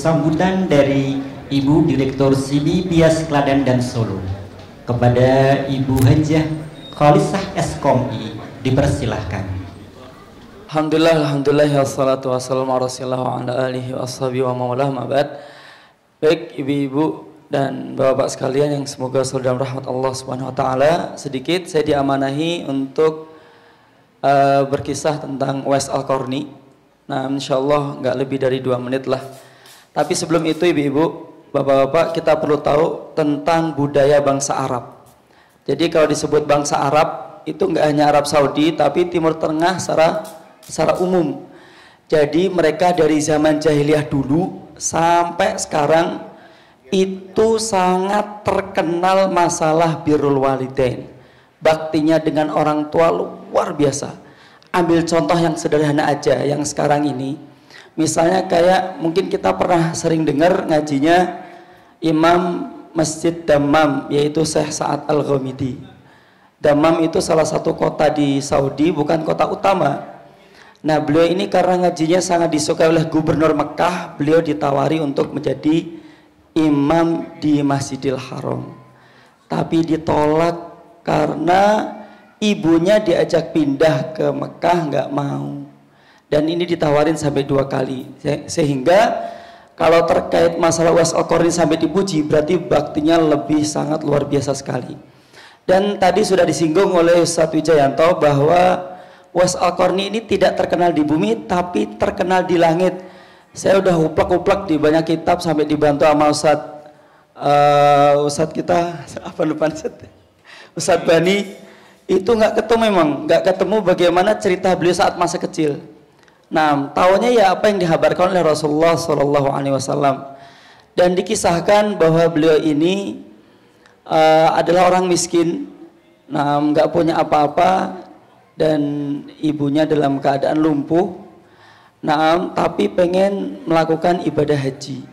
Sambutan dari Ibu Direktur Sibi Bias Klaten dan Solo kepada Ibu Hajah Khalisah Eskomi dipersilahkan. Alhamdulillah, wassalatu wassalamu ala rasulillah wa ala alihi wa ashabihi wa mawalah ma'bad. Baik ibu-ibu dan bapak-bapak sekalian yang semoga selalu dalam rahmat Allah subhanahu wa ta'ala. Sedikit saya diamanahi untuk berkisah tentang Uwais Al-Qarni. Nah insyaallah nggak lebih dari 2 menit lah. Tapi sebelum itu ibu-ibu, bapak-bapak, kita perlu tahu tentang budaya bangsa Arab. Jadi kalau disebut bangsa Arab itu nggak hanya Arab Saudi, tapi Timur Tengah secara umum. Jadi mereka dari zaman jahiliyah dulu sampai sekarang itu sangat terkenal masalah birrul walidain. Baktinya dengan orang tua luar biasa. Ambil contoh yang sederhana aja yang sekarang ini. Misalnya kayak mungkin kita pernah sering dengar ngajinya Imam Masjid Dammam, yaitu Syekh Sa'ad Al-Ghamidi. Dammam itu salah satu kota di Saudi, bukan kota utama. Nah beliau ini karena ngajinya sangat disukai oleh gubernur Mekah, beliau ditawari untuk menjadi imam di Masjidil Haram. Tapi ditolak karena ibunya diajak pindah ke Mekah, nggak mau. Dan ini ditawarin sampai 2 kali. Sehingga kalau terkait masalah Uwais Al-Qarni sampai dipuji, berarti baktinya lebih sangat luar biasa sekali. Dan tadi sudah disinggung oleh Ustadz Wijayanto bahwa Uwais Al-Qarni ini tidak terkenal di bumi, tapi terkenal di langit. Saya udah uplak-uplak di banyak kitab sampai dibantu sama Ustadz kita, apa lupa Ustadz Bani, itu nggak ketemu bagaimana cerita beliau saat masa kecil. Nah, tahunya ya apa yang dihabarkan oleh Rasulullah SAW. Dan dikisahkan bahwa beliau ini adalah orang miskin, nah nggak punya apa-apa, dan ibunya dalam keadaan lumpuh. Nah, tapi pengen melakukan ibadah haji.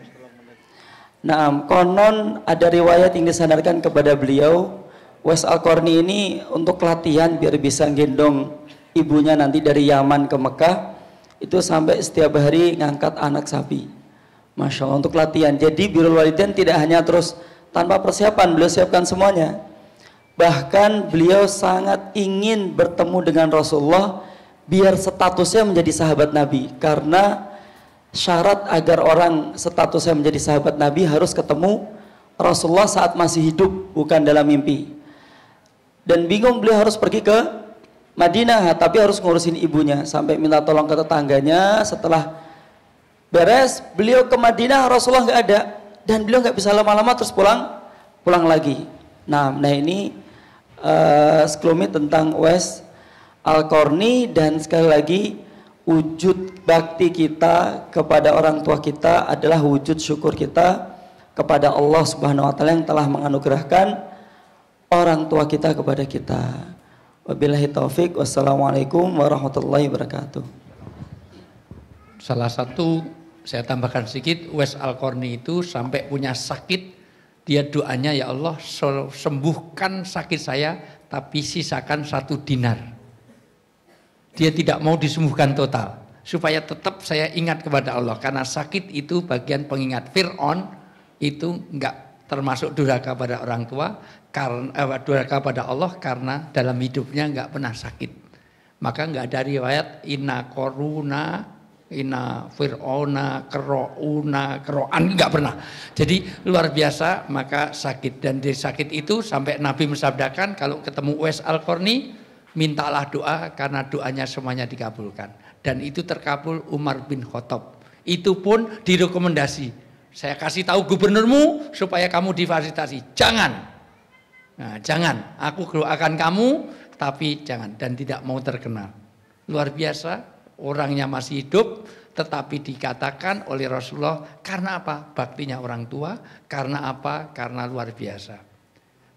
Nah, konon ada riwayat yang disandarkan kepada beliau, Uwais Al-Qarni ini untuk latihan biar bisa gendong ibunya nanti dari Yaman ke Mekah. Itu sampai setiap hari ngangkat anak sapi, Masya Allah, untuk latihan. Jadi birrul walidain tidak hanya terus tanpa persiapan, beliau siapkan semuanya. Bahkan beliau sangat ingin bertemu dengan Rasulullah biar statusnya menjadi sahabat Nabi. Karena syarat agar orang statusnya menjadi sahabat Nabi harus ketemu Rasulullah saat masih hidup, bukan dalam mimpi. Dan bingung beliau harus pergi ke Madinah, tapi harus ngurusin ibunya, sampai minta tolong ke tetangganya. Setelah beres beliau ke Madinah, Rasulullah nggak ada, dan beliau nggak bisa lama-lama terus pulang lagi. Nah ini sekelumit tentang Uwais Al-Qarni. Dan sekali lagi, wujud bakti kita kepada orang tua kita adalah wujud syukur kita kepada Allah Subhanahu Wa Taala yang telah menganugerahkan orang tua kita kepada kita. Wabillahi taufik, wassalamualaikum warahmatullahi wabarakatuh. Salah satu saya tambahkan sedikit, Uwais Al-Qarni itu sampai punya sakit, dia doanya, ya Allah sembuhkan sakit saya tapi sisakan 1 dinar. Dia tidak mau disembuhkan total supaya tetap saya ingat kepada Allah, karena sakit itu bagian pengingat. Fir'aun itu enggak termasuk durhaka pada orang tua, karena durhaka pada Allah karena dalam hidupnya enggak pernah sakit. Maka enggak ada riwayat inna koruna, inna fir'auna, kero'an, enggak pernah. Jadi luar biasa, maka sakit. Dan dari sakit itu sampai Nabi mensabdakan kalau ketemu Uwais Al-Qarni, mintalah doa karena doanya semuanya dikabulkan. Dan itu terkabul Umar bin Khattab. Itu pun direkomendasi. Saya kasih tahu gubernurmu supaya kamu difasilitasi. Jangan. Nah, jangan. Aku doakan kamu, tapi jangan. Dan tidak mau terkenal. Luar biasa. Orangnya masih hidup, tetapi dikatakan oleh Rasulullah. Karena apa? Baktinya orang tua. Karena apa? Karena luar biasa.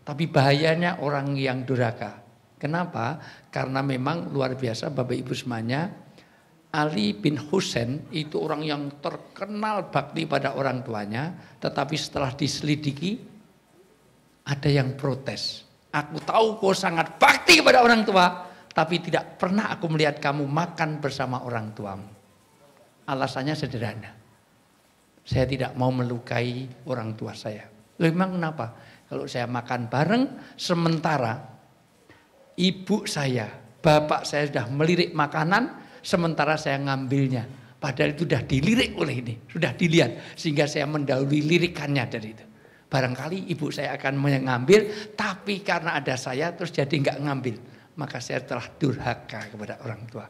Tapi bahayanya orang yang durhaka. Kenapa? Karena memang luar biasa Bapak Ibu semuanya. Ali bin Husain itu orang yang terkenal bakti pada orang tuanya, tetapi setelah diselidiki ada yang protes. Aku tahu kau sangat bakti kepada orang tua, tapi tidak pernah aku melihat kamu makan bersama orang tuamu. Alasannya sederhana. Saya tidak mau melukai orang tua saya. Memang kenapa? Kalau saya makan bareng, sementara ibu saya, bapak saya sudah melirik makanan, sementara saya ngambilnya. Padahal itu sudah dilirik oleh ini, sudah dilihat. Sehingga saya mendahului lirikannya dari itu. Barangkali ibu saya akan mengambil, tapi karena ada saya terus jadi nggak ngambil. Maka saya telah durhaka kepada orang tua.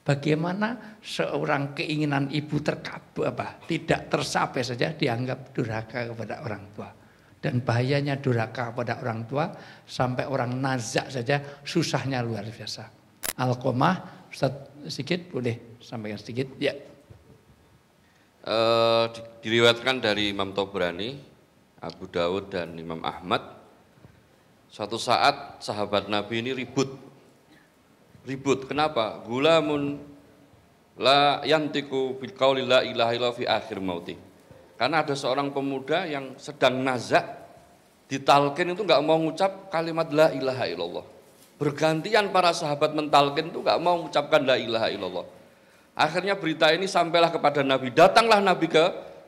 Bagaimana seorang keinginan ibu tidak tercapai saja dianggap durhaka kepada orang tua. Dan bahayanya durhaka kepada orang tua sampai orang nazak saja susahnya luar biasa. Alqamah, Ustaz sedikit boleh sampaikan sedikit? Ya. Diriwayatkan dari Imam Tabrani, Abu Dawud dan Imam Ahmad. Suatu saat sahabat Nabi ini ribut. Kenapa? Gulamun la yantiku bil qauli la ilaha illallah fi akhir mauti. Karena ada seorang pemuda yang sedang nazak, ditalkin itu enggak mau mengucap kalimat la ilaha illallah. Bergantian para sahabat mentalkin itu enggak mau mengucapkan la ilaha illallah. Akhirnya berita ini sampailah kepada Nabi. Datanglah Nabi ke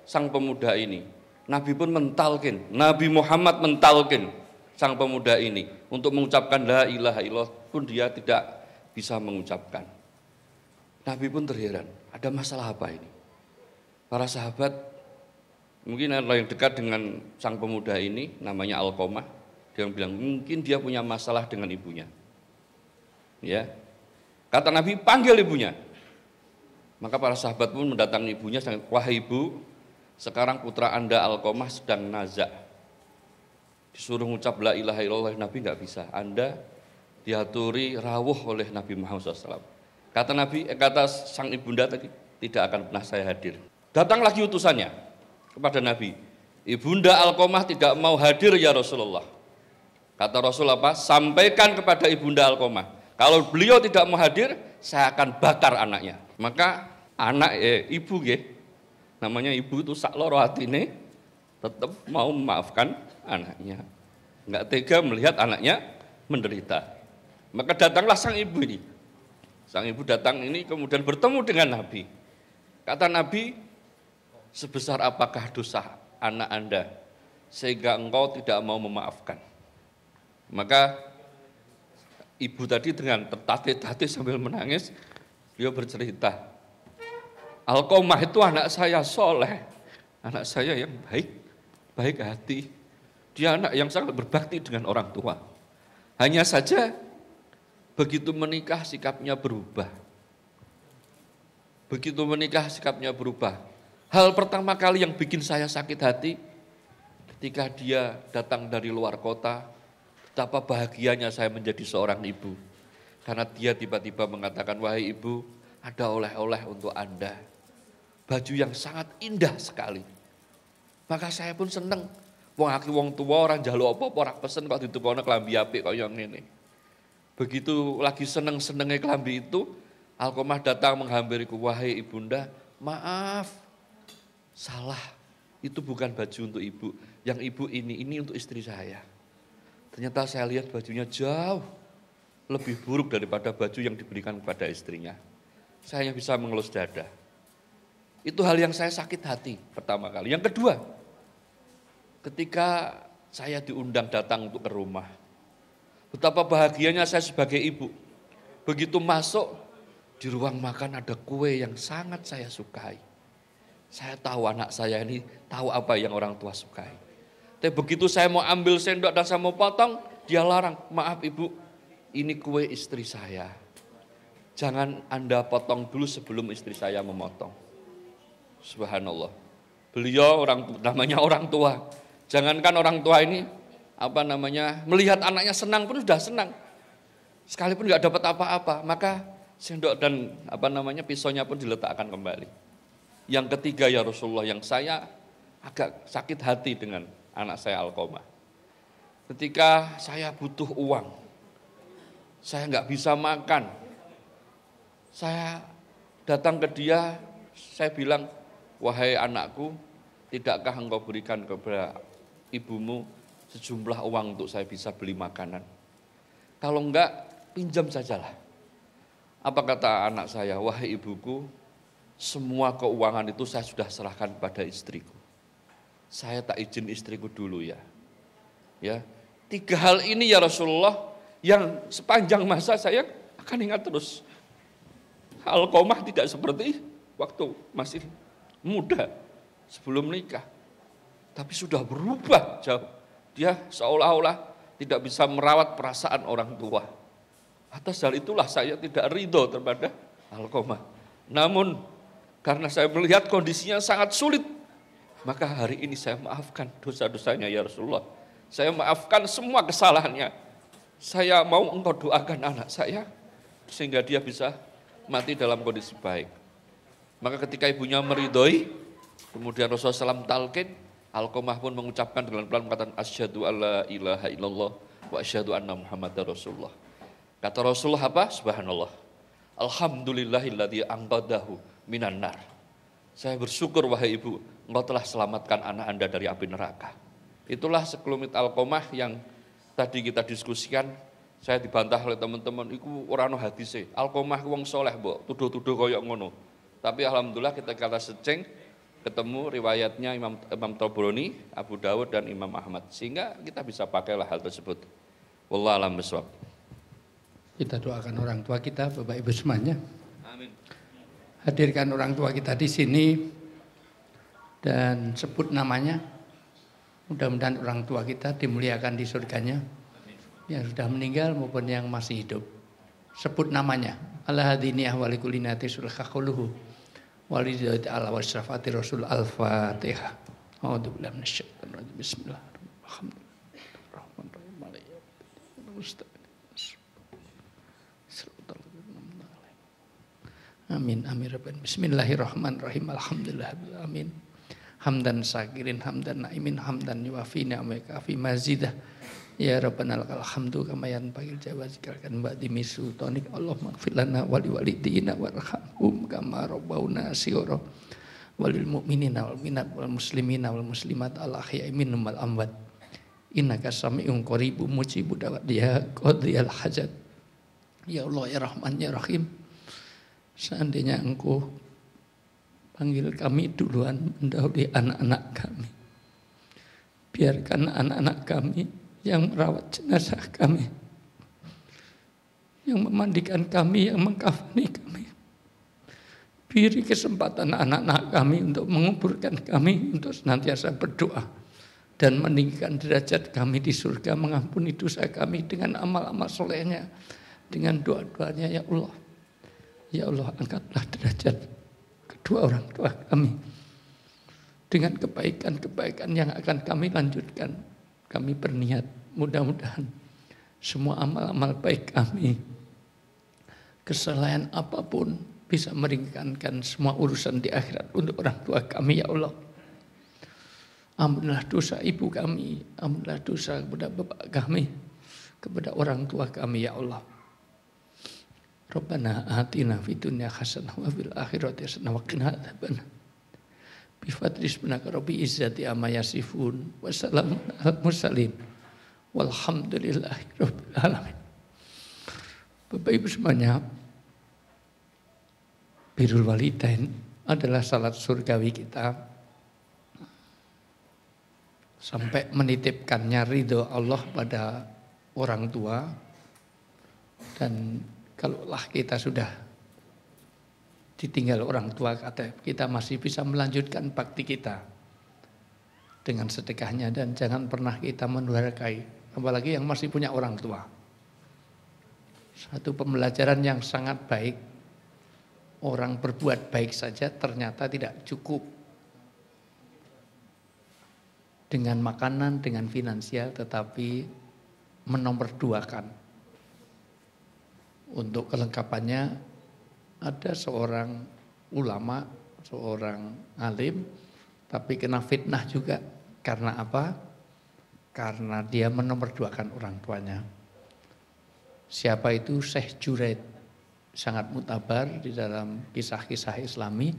sang pemuda ini. Nabi pun mentalkin, Nabi Muhammad mentalkin sang pemuda ini untuk mengucapkan la ilaha illallah pun dia tidak bisa mengucapkan. Nabi pun terheran, ada masalah apa ini? Para sahabat mungkin ada yang dekat dengan sang pemuda ini, namanya Alqamah, dia bilang mungkin dia punya masalah dengan ibunya. Ya, kata Nabi, panggil ibunya. Maka para sahabat pun mendatangi ibunya, wahai ibu, sekarang putra anda Alqamah sedang nazak. Disuruh mengucap la ilaha illallah, Nabi nggak bisa. Anda diaturi rawuh oleh Nabi Muhammad SAW. Kata sang ibunda tadi, tidak akan pernah saya hadir. Datang lagi utusannya kepada Nabi. Ibunda Alqamah tidak mau hadir ya Rasulullah. Kata Rasul apa? Sampaikan kepada ibunda Alqamah. Kalau beliau tidak mau hadir, saya akan bakar anaknya. Maka ibu namanya ibu itu sakloro hatine tetap mau memaafkan anaknya. Enggak tega melihat anaknya menderita. Maka datanglah sang ibu ini. Sang ibu datang ini kemudian bertemu dengan Nabi. Kata Nabi, sebesar apakah dosa anak anda sehingga engkau tidak mau memaafkan? Maka ibu tadi dengan tertatih-tatih sambil menangis, dia bercerita, Alqamah itu anak saya soleh, anak saya yang baik hati. Dia anak yang sangat berbakti dengan orang tua. Hanya saja begitu menikah sikapnya berubah. Begitu menikah sikapnya berubah. Hal pertama kali yang bikin saya sakit hati ketika dia datang dari luar kota, betapa bahagianya saya menjadi seorang ibu. Karena dia tiba-tiba mengatakan, wahai ibu, ada oleh-oleh untuk anda. Baju yang sangat indah sekali. Maka saya pun seneng. Wong tua orang njaluk apa ora pesen kok ditukono klambi apik kaya ngene. Begitu lagi seneng-senenge klambi itu, Alqamah datang menghampiriku, wahai ibunda, maaf, salah, itu bukan baju untuk ibu, yang ibu ini untuk istri saya. Ternyata saya lihat bajunya jauh lebih buruk daripada baju yang diberikan kepada istrinya. Saya bisa mengelus dada. Itu hal yang saya sakit hati pertama kali. Yang kedua, ketika saya diundang datang untuk ke rumah, betapa bahagianya saya sebagai ibu. Begitu masuk, di ruang makan ada kue yang sangat saya sukai. Saya tahu anak saya ini tahu apa yang orang tua sukai. Tapi begitu saya mau ambil sendok dan saya mau potong, dia larang, maaf ibu, ini kue istri saya. Jangan anda potong dulu sebelum istri saya memotong. Subhanallah. Beliau namanya orang tua. Jangankan orang tua ini, melihat anaknya senang pun sudah senang. Sekalipun nggak dapat apa-apa, maka sendok dan pisaunya pun diletakkan kembali. Yang ketiga ya Rasulullah, yang saya agak sakit hati dengan anak saya Alqamah. Ketika saya butuh uang, saya nggak bisa makan, saya datang ke dia, saya bilang, wahai anakku, tidakkah engkau berikan kepada ibumu sejumlah uang untuk saya bisa beli makanan? Kalau enggak, pinjam sajalah. Apa kata anak saya, wahai ibuku, semua keuangan itu saya sudah serahkan pada istriku. Saya tak izin istriku dulu ya. Ya, 3 hal ini ya Rasulullah yang sepanjang masa saya akan ingat terus. Alqamah tidak seperti waktu masih muda sebelum nikah, tapi sudah berubah jauh. Dia seolah-olah tidak bisa merawat perasaan orang tua. Atas hal itulah saya tidak ridho kepada Alqamah. Namun karena saya melihat kondisinya sangat sulit, maka hari ini saya maafkan dosa-dosanya ya Rasulullah. Saya maafkan semua kesalahannya. Saya mau engkau doakan anak saya sehingga dia bisa mati dalam kondisi baik. Maka ketika ibunya meridhoi, kemudian Rasulullah SAW talqin, Alqamah pun mengucapkan dengan pelan perkataan asyhadu alla ilaha illallah wa asyhadu anna muhammadar rasulullah. Kata Rasulullah apa? Subhanallah. Alhamdulillahilladzi anqadahu minan nar. Saya bersyukur wahai ibu, engkau telah selamatkan anak Anda dari api neraka. Itulah sekelumit Alqamah yang tadi kita diskusikan. Saya dibantah oleh teman-teman, iku ora ono hadise. Alqamah wong soleh, mbok tuduh-tuduh koyo ngono. Tapi alhamdulillah kita kata seceng ketemu riwayatnya Imam Tabrani, Abu Dawud dan Imam Ahmad. Sehingga kita bisa pakailah hal tersebut. Wallahu a'lam bishawab. Kita doakan orang tua kita, Bapak Ibu semuanya. Amin. Hadirkan orang tua kita di sini dan sebut namanya. Mudah-mudahan orang tua kita dimuliakan di surganya. Yang sudah meninggal maupun yang masih hidup. Sebut namanya. Al-hadiniyah walikullinati sulkhakuluhu walidati ala wasrafati rasul al-fatihah. A'udzubillahi minasyaitonir rajim. Bismillahirrahmanirrahim. Amin amin rabbana. Bismillahirrahmanirrahim. Alhamdulillah amin. Hamdan sakirin hamdan naimin hamdan yuafi ni'amaka fi mazidah. Ya Rabbana lakal hamdu kama yanbaghi jawazikal ba'di misultanik. Allahumma ighfir lana wa liwalidina warhamhum kama rabbawna shighara walil mu'minina wal mu'minat wal muslimina wal muslimat al ahya'i minhum wal amwat. Innaka sami'un qaribun mujibud da'wat ya qadiyal hajat. Ya Allah ya Rahman ya Rahim. Seandainya Engkau panggil kami duluan mendahului anak-anak kami, biarkan anak-anak kami yang merawat jenazah kami, yang memandikan kami, yang mengkafani kami. Beri kesempatan anak-anak kami untuk menguburkan kami, untuk senantiasa berdoa dan meninggikan derajat kami di surga, mengampuni dosa kami dengan amal-amal solehnya, dengan doa-doanya. Ya Allah, ya Allah, angkatlah derajat kedua orang tua kami dengan kebaikan-kebaikan yang akan kami lanjutkan. Kami berniat mudah-mudahan semua amal-amal baik kami, kesalahan apapun bisa meringankan semua urusan di akhirat untuk orang tua kami. Ya Allah, ampunilah dosa ibu kami, ampunilah dosa kepada bapak kami, kepada orang tua kami. Ya Allah, Rabbana atina fid dunya hasanah wa fil akhirati hasanah wa qina adzabannar. Bi fadli subhanaka rabbi izzati amma yasifun wa salamun alal mursalin walhamdulillahi rabbil alamin. Bapak Ibu semuanya, birrul walidain adalah salat surgawi kita. Sampai menitipkannya ridho Allah pada orang tua. Dan kalaulah kita sudah ditinggal orang tua, kita masih bisa melanjutkan bakti kita dengan sedekahnya. Dan jangan pernah kita mendurhakai, apalagi yang masih punya orang tua. Satu pembelajaran yang sangat baik, orang berbuat baik saja ternyata tidak cukup dengan makanan, dengan finansial, tetapi menomorduakan. Untuk kelengkapannya ada seorang ulama, seorang alim, tapi kena fitnah juga. Karena apa? Karena dia menomorduakan orang tuanya. Siapa itu? Syekh Junaid. Sangat mutabar di dalam kisah-kisah Islami.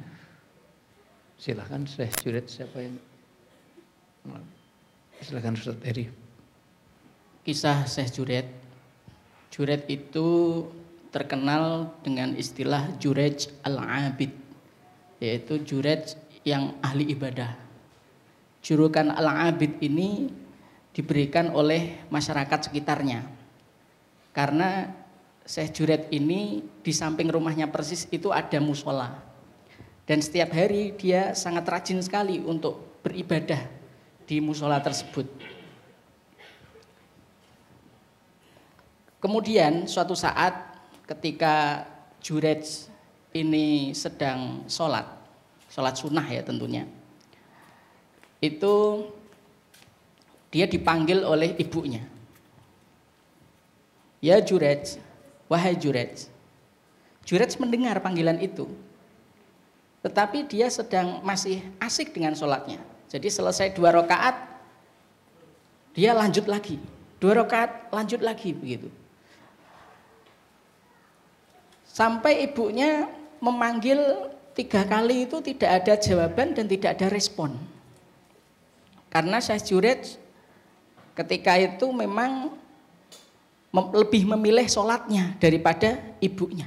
Silakan Syekh Junaid, siapa yang? Silakan Ustaz Eri. Kisah Syekh Junaid. Junaid itu terkenal dengan istilah Jurej al-Abid. yaitu Jurej yang ahli ibadah. Julukan Al-Abid ini diberikan oleh masyarakat sekitarnya. Karena Syekh Juret ini di samping rumahnya persis itu ada musola. Dan setiap hari dia sangat rajin sekali untuk beribadah di musola tersebut. Kemudian suatu saat ketika Juret ini sedang sholat sunnah ya tentunya, itu dia dipanggil oleh ibunya. Ya Juret, wahai Juret. Juret mendengar panggilan itu, tetapi dia sedang masih asik dengan sholatnya. Jadi selesai 2 rakaat, dia lanjut lagi. 2 rakaat, lanjut lagi begitu. Sampai ibunya memanggil 3 kali itu tidak ada jawaban dan tidak ada respon. Karena Syekh Juret ketika itu memang lebih memilih sholatnya daripada ibunya.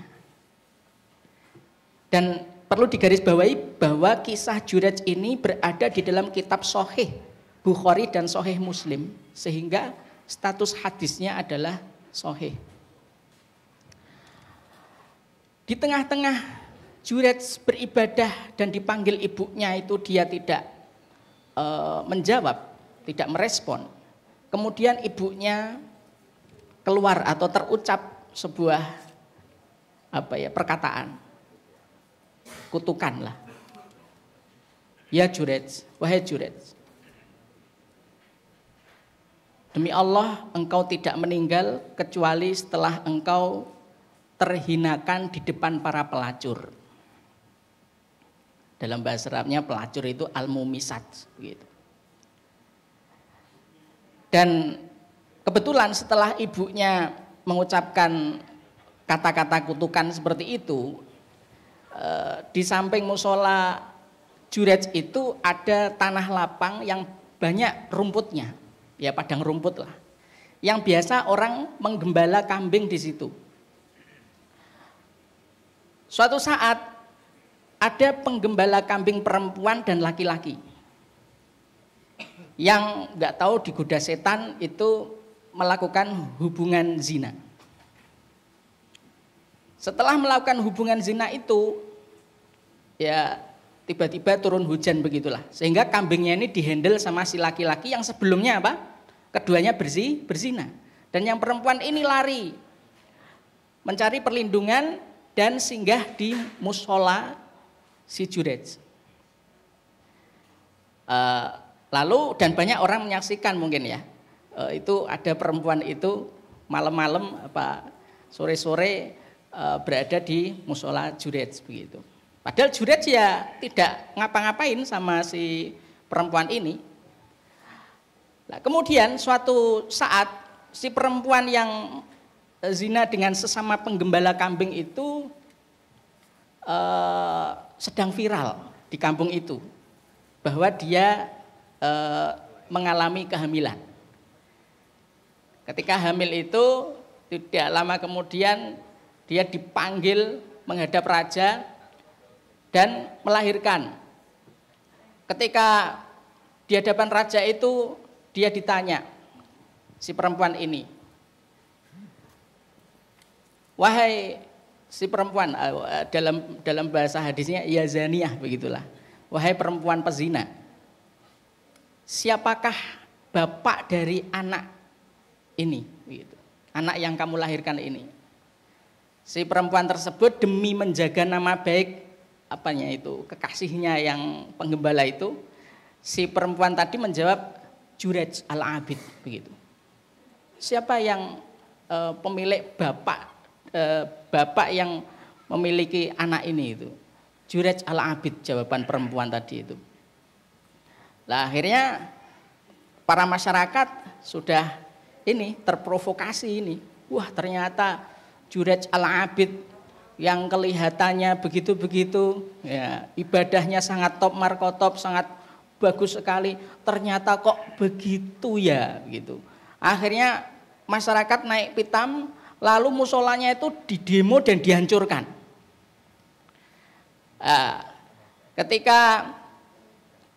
Dan perlu digarisbawahi bahwa kisah Juret ini berada di dalam kitab Sahih Bukhari dan Sahih Muslim, sehingga status hadisnya adalah sahih. Di tengah-tengah Juret beribadah dan dipanggil ibunya itu dia tidak menjawab, tidak merespon. Kemudian ibunya keluar atau terucap sebuah perkataan, kutukan lah. Ya Juret, wahai Juret, demi Allah engkau tidak meninggal kecuali setelah engkau terhinakan di depan para pelacur. Dalam bahasa Arabnya pelacur itu al-mumisat gitu. Dan kebetulan setelah ibunya mengucapkan kata-kata kutukan seperti itu, di samping musola Juret itu ada tanah lapang yang banyak rumputnya, ya padang rumput lah, yang biasa orang menggembala kambing di situ. Suatu saat ada penggembala kambing perempuan dan laki-laki yang nggak tahu digoda setan itu melakukan hubungan zina. Setelah melakukan hubungan zina itu, ya tiba-tiba turun hujan begitulah, sehingga kambingnya ini dihandle sama si laki-laki yang sebelumnya keduanya berzina, dan yang perempuan ini lari mencari perlindungan dan singgah di musola si Juret. Lalu dan banyak orang menyaksikan mungkin ya, itu ada perempuan itu malam-malam sore-sore berada di musola Juret begitu. Padahal Juret ya tidak ngapa-ngapain sama si perempuan ini. Nah, kemudian suatu saat si perempuan yang zina dengan sesama penggembala kambing itu sedang viral di kampung itu, bahwa dia mengalami kehamilan. Ketika hamil itu tidak lama kemudian dia dipanggil menghadap raja dan melahirkan. Ketika di hadapan raja itu dia ditanya, si perempuan ini, wahai si perempuan, dalam bahasa hadisnya ya zaniyah begitulah, wahai perempuan pezina, siapakah bapak dari anak ini, begitu, anak yang kamu lahirkan ini? Si perempuan tersebut demi menjaga nama baik kekasihnya yang penggembala itu, si perempuan tadi menjawab Juret Al-Abid begitu. Siapa yang pemilik bapak yang memiliki anak ini itu? Juret Al-Abid, jawaban perempuan tadi itu. Nah, akhirnya para masyarakat sudah terprovokasi ini. Wah, ternyata Juret Al-Abid yang kelihatannya begitu-begitu, ya, ibadahnya sangat top markotop, sangat bagus sekali, ternyata kok begitu ya gitu. Akhirnya masyarakat naik pitam, lalu musolanya itu didemo dan dihancurkan. Ketika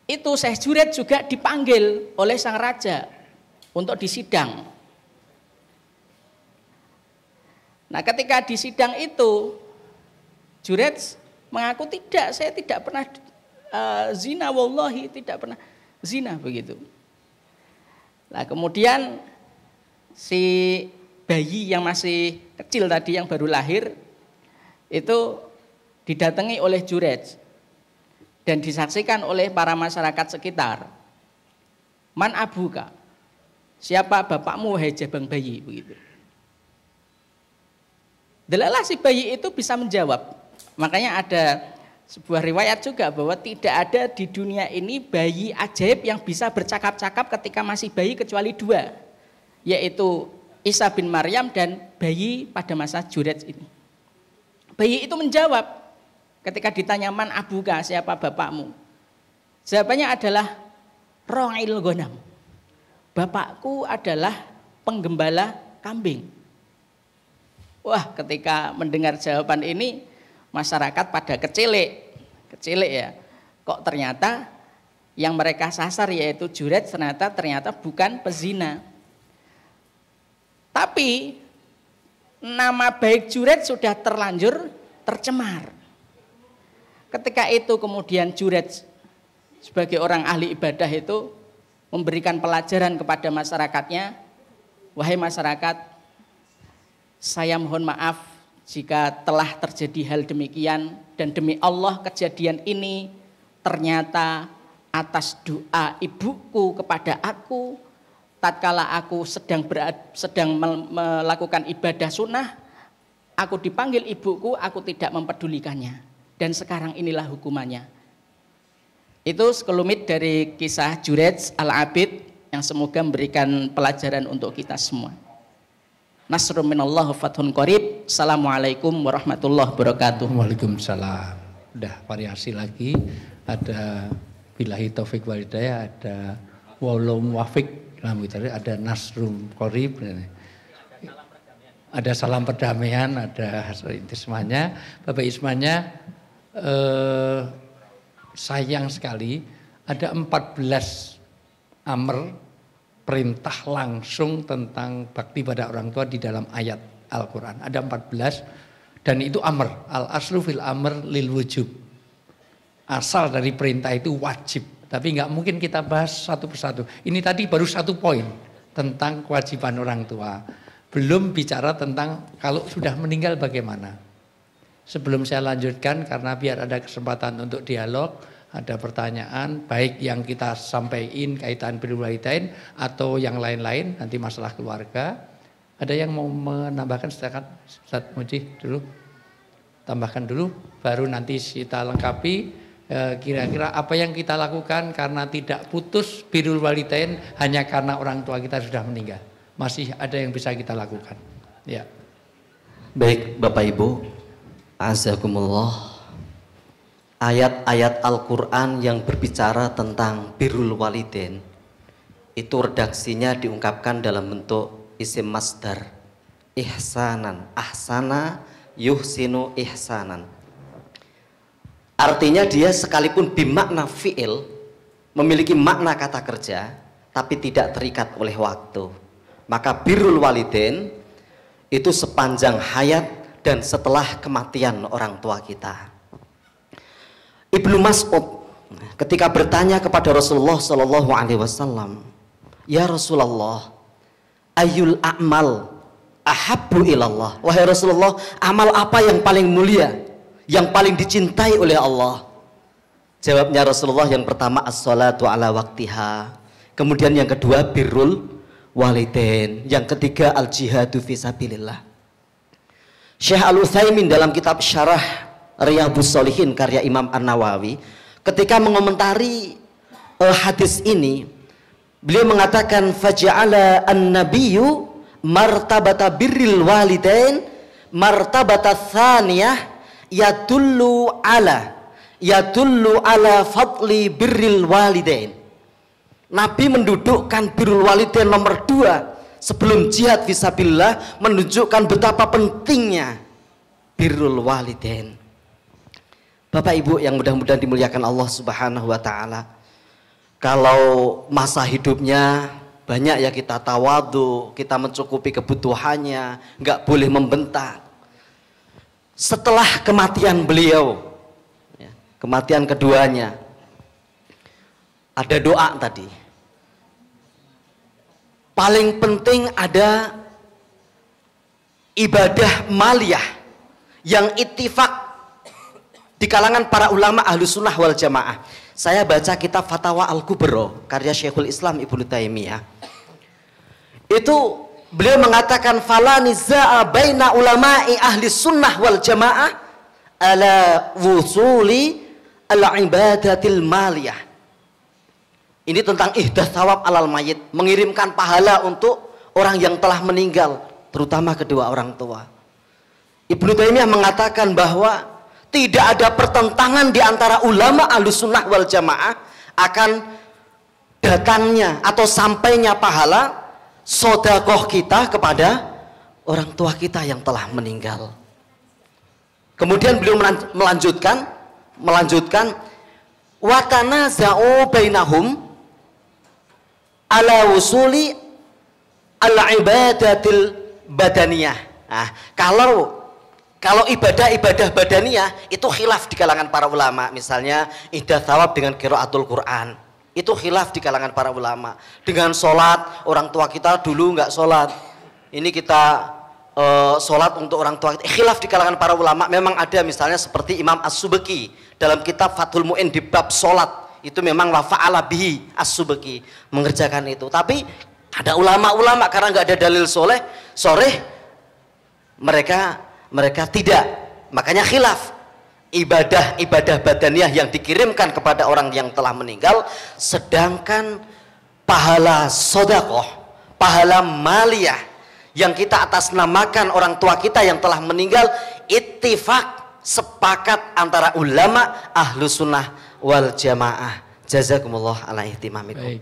itu Syekh Juret juga dipanggil oleh sang raja untuk disidang. Nah, ketika di sidang itu Juret mengaku tidak, saya tidak pernah zina, wallahi tidak pernah zina begitu. Nah, kemudian si bayi yang masih kecil tadi yang baru lahir itu didatangi oleh Juret dan disaksikan oleh para masyarakat sekitar. Man abuka? Siapa bapakmu wahai jabang bayi begitu. Delalah si bayi itu bisa menjawab. Makanya ada sebuah riwayat juga bahwa tidak ada di dunia ini bayi ajaib yang bisa bercakap-cakap ketika masih bayi kecuali dua, yaitu Isa bin Maryam dan bayi pada masa Juret ini. Bayi itu menjawab ketika ditanya man abuka, siapa bapakmu? Jawabannya adalah Ra'il Ghanam. Bapakku adalah penggembala kambing. Wah, ketika mendengar jawaban ini masyarakat pada kecilik ya. Kok ternyata yang mereka sasar yaitu Juret ternyata bukan pezina. Tapi nama baik Juret sudah terlanjur tercemar. Ketika itu kemudian Juret sebagai orang ahli ibadah itu memberikan pelajaran kepada masyarakatnya, wahai masyarakat, saya mohon maaf jika telah terjadi hal demikian, dan demi Allah kejadian ini ternyata atas doa ibuku kepada aku tatkala aku sedang melakukan ibadah sunnah, aku dipanggil ibuku, aku tidak mempedulikannya, dan sekarang inilah hukumannya. Itu sekelumit dari kisah Juret Al-Abid yang semoga memberikan pelajaran untuk kita semua. Nasrun minallah fathun qarib. Assalamualaikum warahmatullahi wabarakatuh. Waalaikumsalam. Udah variasi lagi, ada billahi taufik wal hidayah, ada walum wafiq, ada nasrum qarib, ada salam perdamaian, ada itu semuanya. Bapak Ismanya sayang sekali ada 14 amr, perintah langsung tentang bakti pada orang tua di dalam ayat Al-Quran. Ada 14 dan itu amr. Al-aslu fil amr lil wujub. Asal dari perintah itu wajib. Tapi nggak mungkin kita bahas satu persatu. Ini tadi baru satu poin tentang kewajiban orang tua. Belum bicara tentang kalau sudah meninggal bagaimana. Sebelum saya lanjutkan, karena biar ada kesempatan untuk dialog, ada pertanyaan baik yang kita sampaikan kaitan birrul walidain atau yang lain-lain, nanti masalah keluarga. Ada yang mau menambahkan? Silakan Ustaz Muji dulu. Tambahkan dulu baru nanti kita lengkapi kira-kira apa yang kita lakukan karena tidak putus birrul walidain hanya karena orang tua kita sudah meninggal. Masih ada yang bisa kita lakukan. Ya. Baik Bapak Ibu, azakumullah. Ayat-ayat Al-Quran yang berbicara tentang birrul walidain itu redaksinya diungkapkan dalam bentuk isim masdar, ihsanan, ahsana yuhsinu ihsanan. Artinya dia sekalipun bimakna fi'il, memiliki makna kata kerja, tapi tidak terikat oleh waktu. Maka birrul walidain itu sepanjang hayat dan setelah kematian orang tua kita. Ibnu Mas'ud ketika bertanya kepada Rasulullah Shallallahu Alaihi Wasallam, ya Rasulullah, ayul a'mal ahabbu ilallah. Wahai Rasulullah, amal apa yang paling mulia, yang paling dicintai oleh Allah? Jawabnya Rasulullah, yang pertama as-salatu ala waktiha, kemudian yang kedua birrul walidain, yang ketiga al-jihadu fisabilillah. Syekh Al-Utsaimin dalam kitab Syarah Riyadhus Shalihin karya Imam An-Nawawi ketika mengomentari hadis ini, beliau mengatakan faja'ala an-nabiyyu martabata birril walidain martabata tsaniyah yadullu ala fadli birril walidain. Nabi mendudukkan birrul walidain nomor 2 sebelum jihad fisabilillah, menunjukkan betapa pentingnya birrul walidain. Bapak Ibu yang mudah-mudahan dimuliakan Allah Subhanahu wa taala. Kalau masa hidupnya banyak ya kita tawadhu, kita mencukupi kebutuhannya, nggak boleh membentak. Setelah kematian beliau, ya, kematian keduanya, ada doa tadi. Paling penting ada ibadah maliyah yang ittifaq di kalangan para ulama ahlu sunnah wal jamaah. Saya baca kitab Fatawa Al-Kubro karya Syekhul Islam Ibnu Taimiyah. Itu beliau mengatakan fala nizaa baina ulama'i ahli sunnah wal jamaah ala wusuli al-ibadatil maliyah. Ini tentang ihdath thawab alal mayit, mengirimkan pahala untuk orang yang telah meninggal, terutama kedua orang tua. Ibnu Taimiyah mengatakan bahwa tidak ada pertentangan di antara ulama ahlussunnah wal jamaah akan datangnya atau sampainya pahala sedekah kita kepada orang tua kita yang telah meninggal. Kemudian beliau melanjutkan wa tanaza'u bainahum ala wusuli al-ibadatil badaniyah. Nah, kalau ibadah-ibadah badaniyah itu khilaf di kalangan para ulama. Misalnya ihdath thawab dengan qiraatul Quran, itu khilaf di kalangan para ulama. Dengan sholat, orang tua kita dulu nggak sholat, ini kita sholat untuk orang tua kita, khilaf di kalangan para ulama. Memang ada misalnya seperti Imam As-Subki dalam kitab Fathul Mu'in di bab sholat, itu memang wa fa'ala bihi As-Subki mengerjakan itu. Tapi ada ulama-ulama karena nggak ada dalil soreh mereka tidak, makanya khilaf. Ibadah badaniyah yang dikirimkan kepada orang yang telah meninggal, sedangkan pahala sedekah, pahala maliyah yang kita atasnamakan orang tua kita yang telah meninggal, ittifaq, sepakat antara ulama ahlu sunnah wal jamaah. Jazakumullah ala ihtimamikum. Baik.